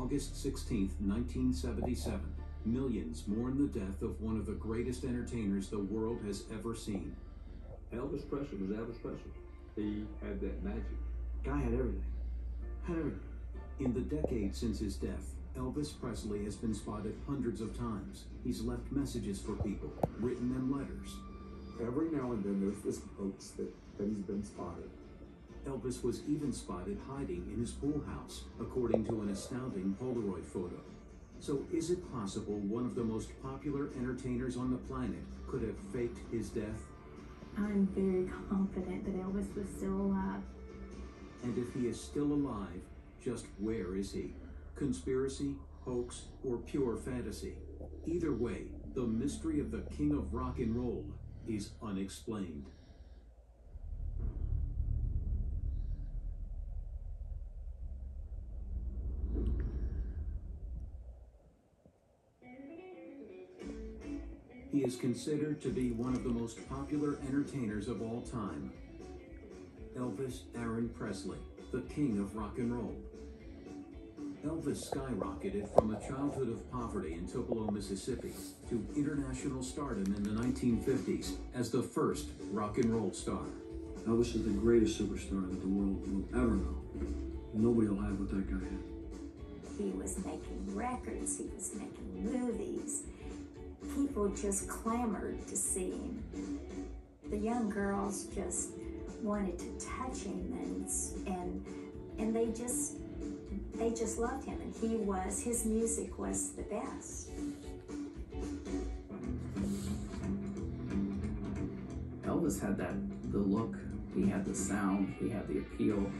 August 16, 1977, millions mourn the death of one of the greatest entertainers the world has ever seen. Elvis Presley was Elvis Presley. He had that magic. Guy had everything. Had everything. In the decades since his death, Elvis Presley has been spotted hundreds of times. He's left messages for people, written them letters. Every now and then there's this hoax that he's been spotted. Elvis was even spotted hiding in his pool house, according to an astounding Polaroid photo. So is it possible one of the most popular entertainers on the planet could have faked his death? I'm very confident that Elvis was still alive. And if he is still alive, just where is he? Conspiracy, hoax, or pure fantasy? Either way, the mystery of the king of rock and roll is unexplained. He is considered to be one of the most popular entertainers of all time. Elvis Aaron Presley, the king of rock and roll. Elvis skyrocketed from a childhood of poverty in Tupelo, Mississippi, to international stardom in the 1950s as the first rock and roll star. Elvis is the greatest superstar that the world will ever know. Nobody will have what that guy had. He was making records, he was making movies. People just clamored to see him. The young girls just wanted to touch him, and they just loved him, and his music was the best. Elvis had the look, he had the sound, he had the appeal.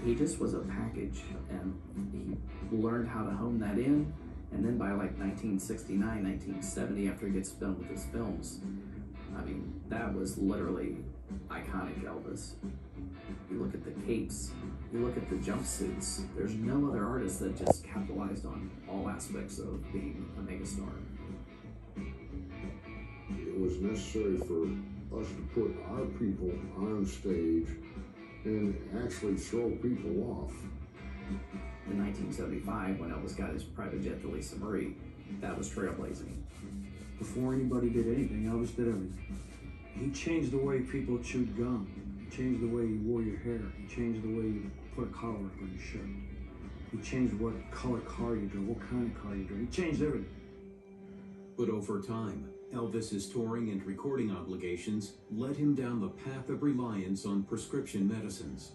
He just was a package, and he learned how to hone that in. And then by like 1969, 1970, after he gets done with his films, I mean, that was literally iconic Elvis. You look at the capes, you look at the jumpsuits, there's no other artist that just capitalized on all aspects of being a megastar. It was necessary for us to put our people on stage and actually throw people off. In 1975, when Elvis got his private jet to Lisa Marie, that was trailblazing. Before anybody did anything, Elvis did everything. He changed the way people chewed gum. He changed the way you wore your hair. He changed the way you put a collar up on your shirt. He changed what color car you drove, what kind of car you drove. He changed everything. But over time, Elvis's touring and recording obligations led him down the path of reliance on prescription medicines.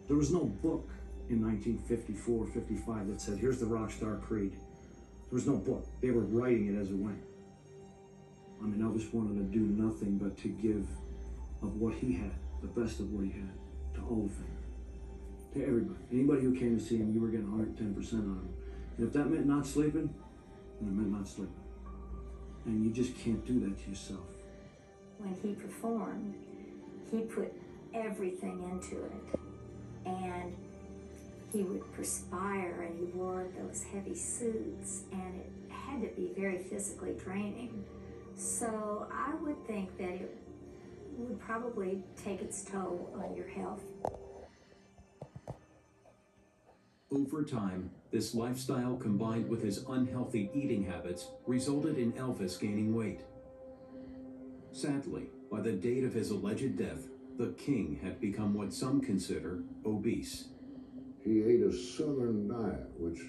There was no book in 1954, 55 that said, here's the rock star creed. There was no book. They were writing it as it went. I mean, Elvis wanted to do nothing but to give of what he had, the best of what he had, to all of them, to everybody. Anybody who came to see him, you were getting 110% on him. And if that meant not sleeping, then it meant not sleeping. And you just can't do that to yourself. When he performed, he put everything into it. And he would perspire, and he wore those heavy suits, and it had to be very physically draining. So I would think that it would probably take its toll on your health. Over time, this lifestyle combined with his unhealthy eating habits resulted in Elvis gaining weight. Sadly, by the date of his alleged death, the king had become what some consider obese. He ate a Southern diet, which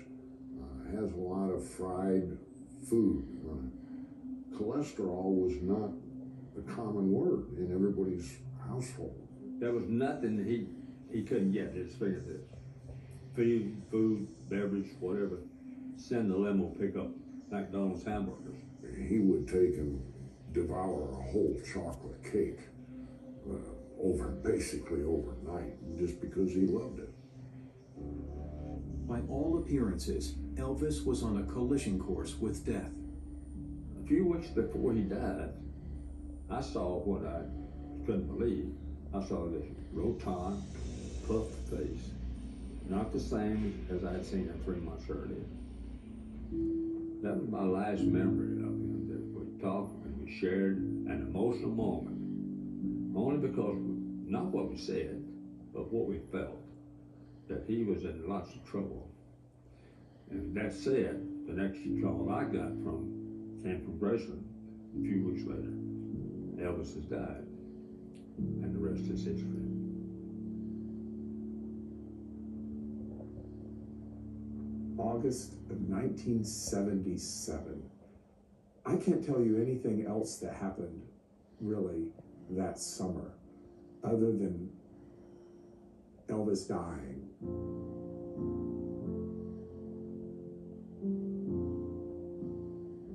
has a lot of fried food. Cholesterol was not a common word in everybody's household. There was nothing he couldn't get at his fingertips. Food, beverage, whatever. Send the limo pick up McDonald's hamburgers. He would take and devour a whole chocolate cake basically overnight, just because he loved it. By all appearances, Elvis was on a collision course with death. A few weeks before he died, I saw what I couldn't believe. I saw this rotund, puffed face, not the same as I had seen him 3 months earlier. That was my last memory of him, that we talked and we shared an emotional moment. Only because, not what we said, but what we felt, that he was in lots of trouble. And that said, the next call I got came from Graceland a few weeks later. Elvis has died, and the rest is history. August of 1977. I can't tell you anything else that happened really that summer other than Elvis dying.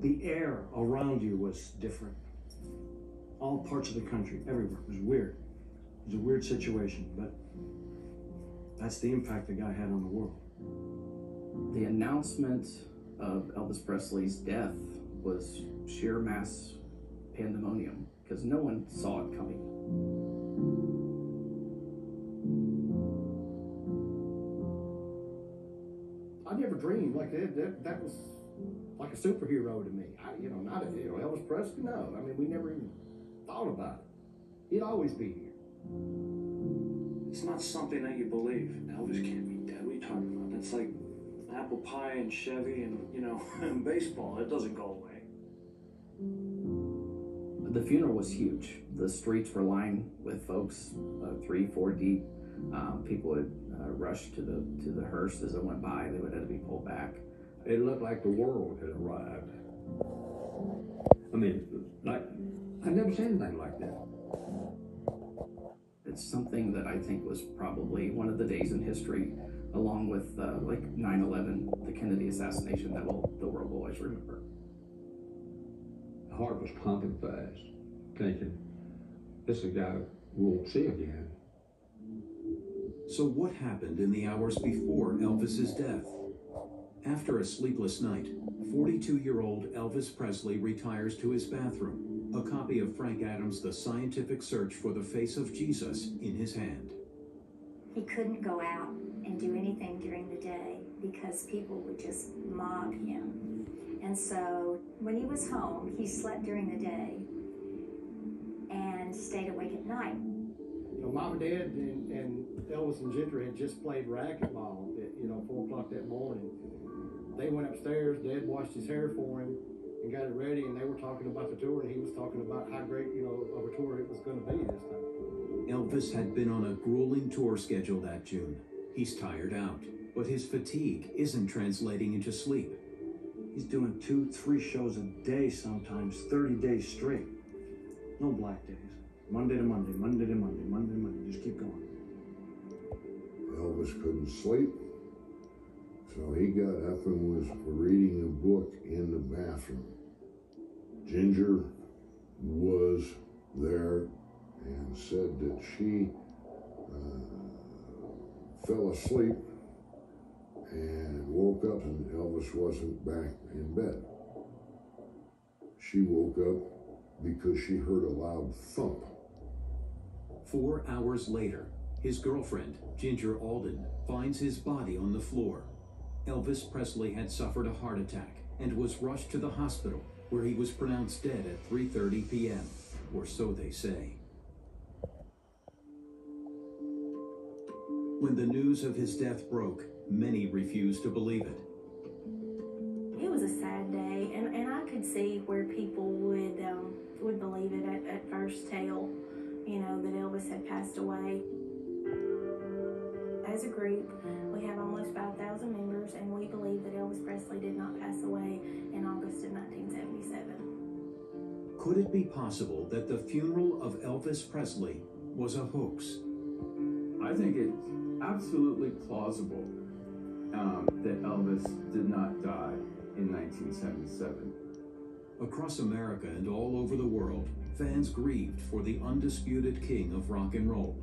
The air around you was different. All parts of the country, everywhere. It was weird. It was a weird situation, but that's the impact the guy had on the world. The announcement of Elvis Presley's death was sheer mass pandemonium because no one saw it coming. I never dreamed like that was like a superhero to me. Elvis Presley, no. I mean, we never even thought about it. He'd always be here. It's not something that you believe. Elvis can't be dead. What are you talking about? That's like apple pie and Chevy and, and baseball. It doesn't go away. The funeral was huge. The streets were lined with folks, 3-4 deep. People would rush to the hearse as it went by. They would have to be pulled back. It looked like the world had arrived. I mean, I never seen anything like that. It's something that I think was probably one of the days in history, along with like 9/11, the Kennedy assassination, that the world will always remember. The heart was pumping fast, thinking, this is a guy we won't see again. So what happened in the hours before Elvis's death? After a sleepless night, 42-year-old Elvis Presley retires to his bathroom, a copy of Frank Adams' The Scientific Search for the Face of Jesus in his hand. He couldn't go out and do anything during the day because people would just mob him. And so when he was home, he slept during the day and stayed awake at night. Mom and Dad and Elvis and Ginger had just played racquetball at 4 o'clock that morning. They went upstairs. Dad washed his hair for him and got it ready, and they were talking about the tour, and he was talking about how great of a tour it was going to be this time. Elvis had been on a grueling tour schedule that June. He's tired out, but his fatigue isn't translating into sleep. He's doing 2-3 shows a day sometimes, 30 days straight. No black days. Monday to Monday, Monday to Monday, Monday to Monday. Just keep going. Elvis couldn't sleep, so he got up and was reading a book in the bathroom. Ginger was there and said that she fell asleep and woke up and Elvis wasn't back in bed. She woke up because she heard a loud thump. 4 hours later, his girlfriend, Ginger Alden, finds his body on the floor. Elvis Presley had suffered a heart attack and was rushed to the hospital, where he was pronounced dead at 3:30 p.m., or so they say. When the news of his death broke, many refused to believe it. It was a sad day, and I could see where people would believe it at first tale, that Elvis had passed away. As a group, we have almost 5,000 members, and we believe that Elvis Presley did not pass away in August of 1977. Could it be possible that the funeral of Elvis Presley was a hoax? I think it's absolutely plausible that Elvis did not die in 1977. Across America and all over the world, fans grieved for the undisputed king of rock and roll.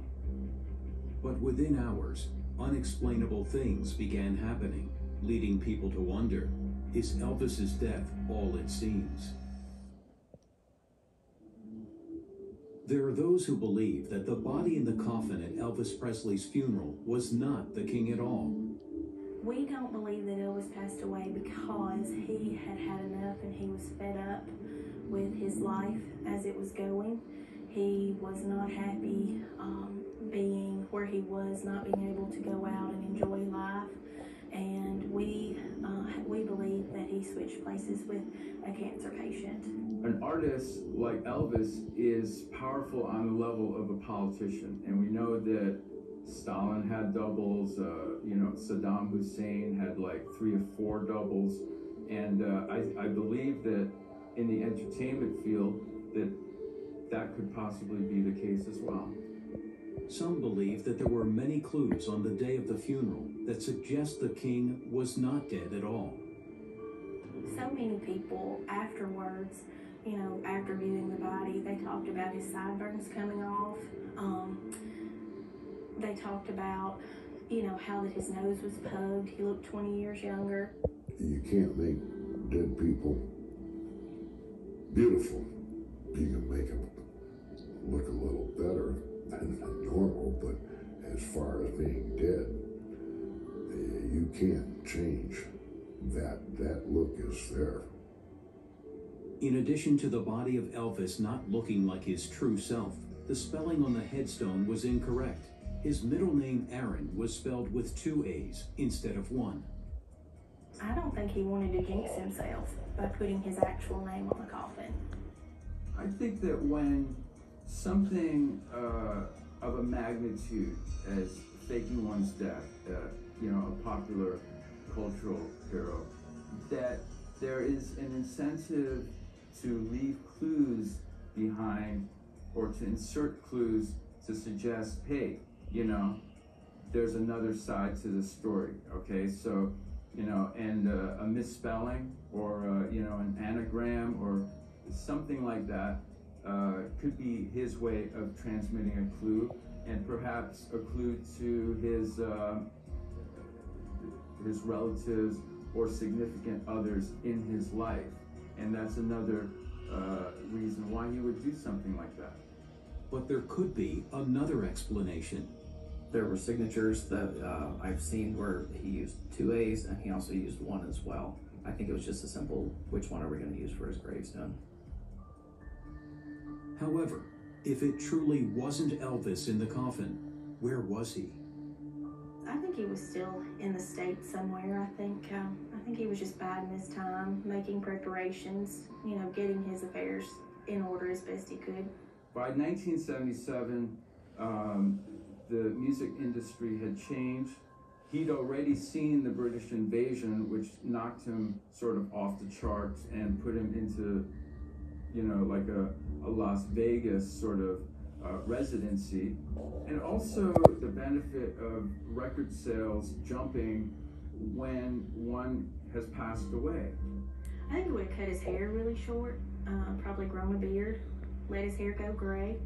But within hours, unexplainable things began happening, leading people to wonder, is Elvis's death all it seems? There are those who believe that the body in the coffin at Elvis Presley's funeral was not the king at all. We don't believe that Elvis passed away because he had had enough and he was fed up with his life as it was going. He was not happy being where he was, not being able to go out and enjoy life. And we he switched places with a cancer patient. An artist like Elvis is powerful on the level of a politician, and we know that Stalin had doubles, Saddam Hussein had like 3 or 4 doubles, and I believe that in the entertainment field that could possibly be the case as well. Some believe that there were many clues on the day of the funeral that suggest the king was not dead at all. So many people afterwards, after viewing the body, they talked about his sideburns coming off. They talked about, how that his nose was pugged. He looked 20 years younger. You can't make dead people beautiful. You can make them look a little better than normal, but as far as being dead, you can't change that. That look is there. In addition to the body of Elvis not looking like his true self, the spelling on the headstone was incorrect. His middle name, Aaron, was spelled with 2 A's instead of 1. I don't think he wanted to jinx himself by putting his actual name on the coffin. I think that when something of a magnitude as faking one's death, a popular cultural hero, that there is an incentive to leave clues behind or to insert clues to suggest, hey, there's another side to the story, okay? So, and a misspelling or, an anagram or something like that could be his way of transmitting a clue, and perhaps a clue to his relatives or significant others in his life. And that's another reason why he would do something like that. But there could be another explanation. There were signatures that I've seen where he used 2 A's and he also used 1 as well. I think it was just a simple, which one are we going to use for his gravestone? However, if it truly wasn't Elvis in the coffin, where was he? I think he was still in the States somewhere. I think he was just biding his time, making preparations, getting his affairs in order as best he could. By 1977, the music industry had changed. He'd already seen the British invasion, which knocked him sort of off the charts and put him into, like a Las Vegas sort of residency. And also the benefit of record sales jumping when one has passed away. I think he would have cut his hair really short, probably grown a beard, let his hair go gray,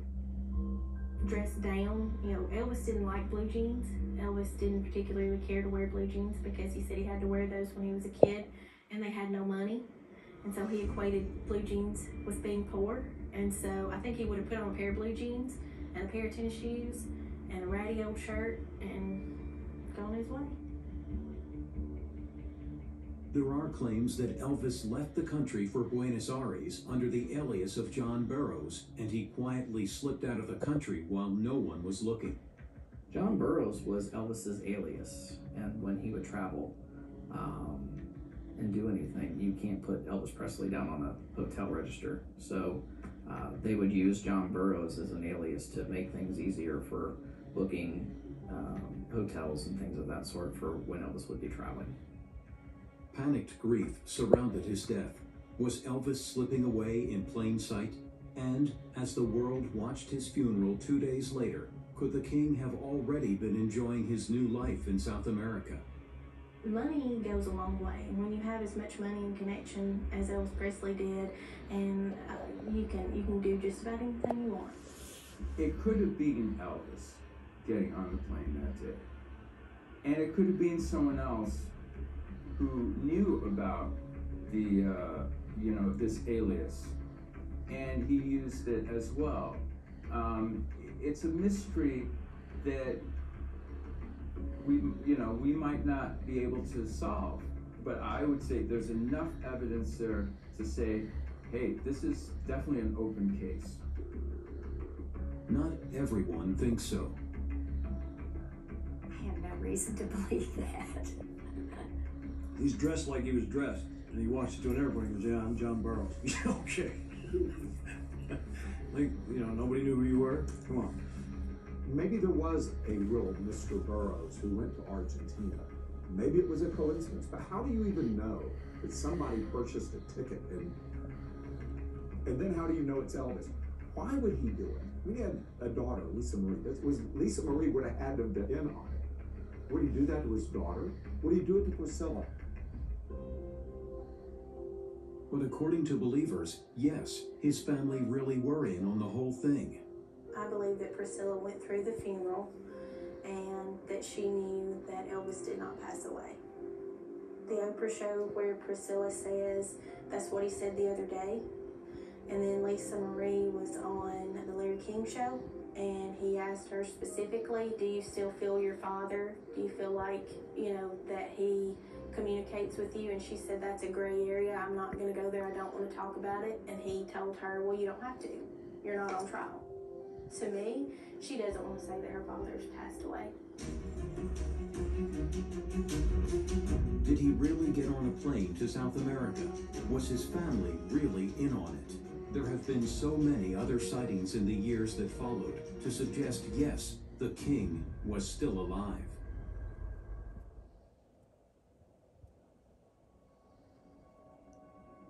dressed down. Elvis didn't like blue jeans. Elvis didn't particularly care to wear blue jeans because he said he had to wear those when he was a kid and they had no money. And so he equated blue jeans with being poor. And so I think he would have put on a pair of blue jeans and a pair of tennis shoes and a ratty old shirt and gone his way. There are claims that Elvis left the country for Buenos Aires under the alias of John Burroughs, and he quietly slipped out of the country while no one was looking. John Burroughs was Elvis's alias, and when he would travel and do anything, you can't put Elvis Presley down on a hotel register. So they would use John Burroughs as an alias to make things easier for booking hotels and things of that sort for when Elvis would be traveling. Panicked grief surrounded his death. Was Elvis slipping away in plain sight? And as the world watched his funeral 2 days later, could the king have already been enjoying his new life in South America? Money goes a long way, and when you have as much money and connection as Elvis Presley did, and you can do just about anything you want. It could have been Elvis getting on the plane that day, and it could have been someone else who knew about the this alias, and he used it as well. It's a mystery that we might not be able to solve, but I would say there's enough evidence there to say, hey, this is definitely an open case. Not everyone thinks so. I have no reason to believe that. He's dressed like he was dressed. And he walks to an airport and he goes, yeah, I'm John Burroughs. Okay. Like, you know, nobody knew who you were? Come on. Maybe there was a real Mr. Burroughs who went to Argentina. Maybe it was a coincidence, but how do you even know that somebody purchased a ticket and then how do you know it's Elvis? Why would he do it? We had a daughter, Lisa Marie. Lisa Marie would have had to have been in on it. Would he do that to his daughter? Would he do it to Priscilla? But according to believers, yes, his family really were in on the whole thing. I believe that Priscilla went through the funeral and that she knew that Elvis did not pass away. The Oprah show where Priscilla says, that's what he said the other day. And then Lisa Marie was on the Larry King show and he asked her specifically, do you still feel your father? Do you feel like, you know, that he communicates with you? And she said, that's a gray area. I'm not going to go there. I don't want to talk about it. And he told her, well, you don't have to. You're not on trial. To me, she doesn't want to say that her father's passed away. Did he really get on a plane to South America? Was his family really in on it? There have been so many other sightings in the years that followed to suggest, yes, the king was still alive.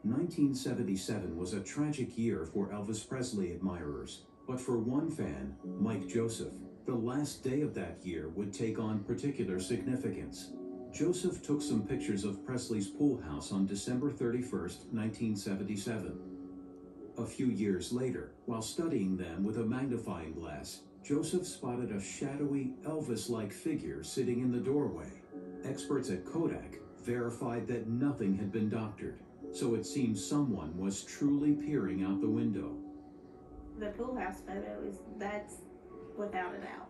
"1977 was a tragic year for Elvis Presley admirers, but for one fan, Mike Joseph, the last day of that year would take on particular significance. Joseph took some pictures of Presley's pool house on December 31st, 1977. A few years later, while studying them with a magnifying glass, Joseph spotted a shadowy Elvis-like figure sitting in the doorway. Experts at Kodak verified that nothing had been doctored, so it seems someone was truly peering out the window. The pool house photo that's without a doubt.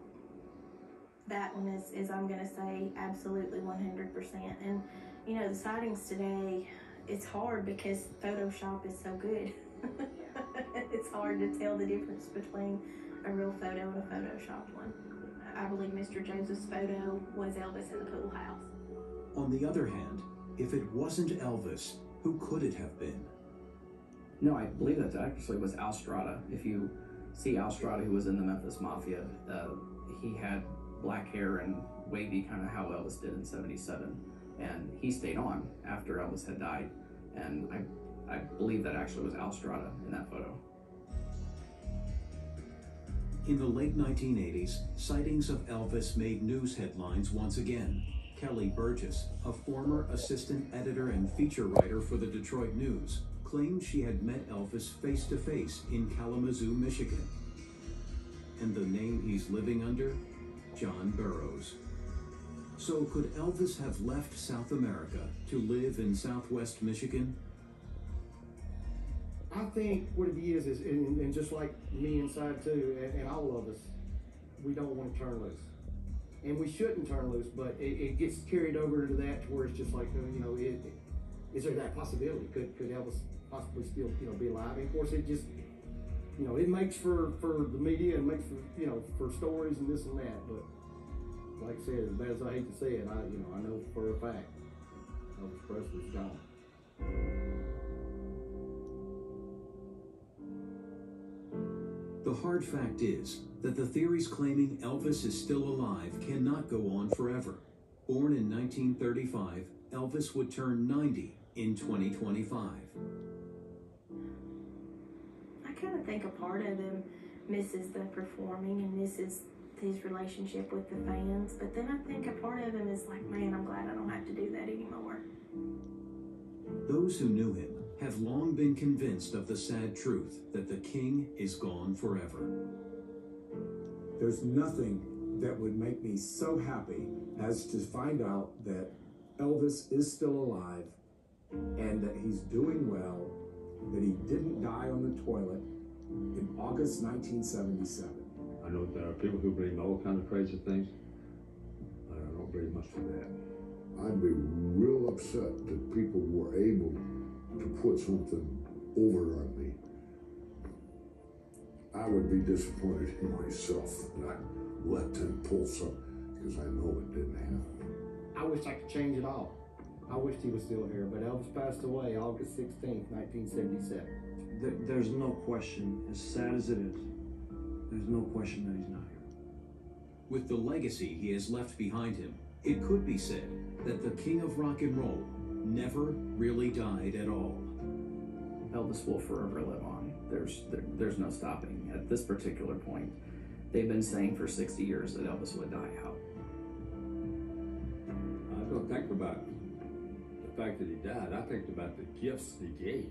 That one is I'm gonna say absolutely 100%. And you know, the sightings today, it's hard because Photoshop is so good. It's hard to tell the difference between a real photo and a Photoshopped one. I believe Mr. Joseph's photo was Elvis in the pool house. On the other hand, if it wasn't Elvis, who could it have been? No, I believe that actually was Al Strada. If you see Al Strada, who was in the Memphis Mafia, he had black hair and wavy, kind of how Elvis did in '77. And he stayed on after Elvis had died. And I believe that actually was Al Strada in that photo. In the late 1980s, sightings of Elvis made news headlines once again. Kelly Burgess, a former assistant editor and feature writer for the Detroit News, claimed she had met Elvis face-to-face in Kalamazoo, Michigan. And the name he's living under? John Burroughs. So could Elvis have left South America to live in Southwest Michigan? I think what it is and just like me inside too, and all of us, we don't want to turn loose. And we shouldn't turn loose, but it gets carried over to that to where it's just like, you know, is there that possibility? Could Elvis possibly still, you know, be alive? And of course, it just, you know, it makes for the media and makes for, you know, for stories and this and that. But like I said, as bad as I hate to say it, I know for a fact Elvis Presley's gone. The hard fact is that the theories claiming Elvis is still alive cannot go on forever. Born in 1935, Elvis would turn 90 in 2025. I kind of think a part of him misses the performing and misses his relationship with the fans, but then I think a part of him is like, man, I'm glad I don't have to do that anymore. Those who knew him have long been convinced of the sad truth that the king is gone forever. There's nothing that would make me so happy as to find out that Elvis is still alive and that he's doing well, that he didn't die on the toilet in August 1977. I know there are people who believe all kinds of crazy things. I don't believe much of that. I'd be real upset that people were able to put something over on me. I would be disappointed in myself and I let them pull something because I know it didn't happen. I wish I could change it all. I wished he was still here, but Elvis passed away August 16th, 1977. There's no question, as sad as it is, there's no question that he's not here. With the legacy he has left behind him, it could be said that the king of rock and roll never really died at all. Elvis will forever live on. There's no stopping. At this particular point, they've been saying for 60 years that Elvis would die out. I don't think about the fact that he died. I think about the gifts he gave,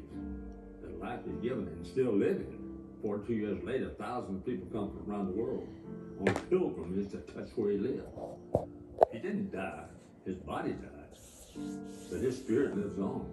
the life he's given and still living. 42 years later, thousands of people come from around the world on pilgrimage to touch where he lived. He didn't die. His body died, but his spirit lives on.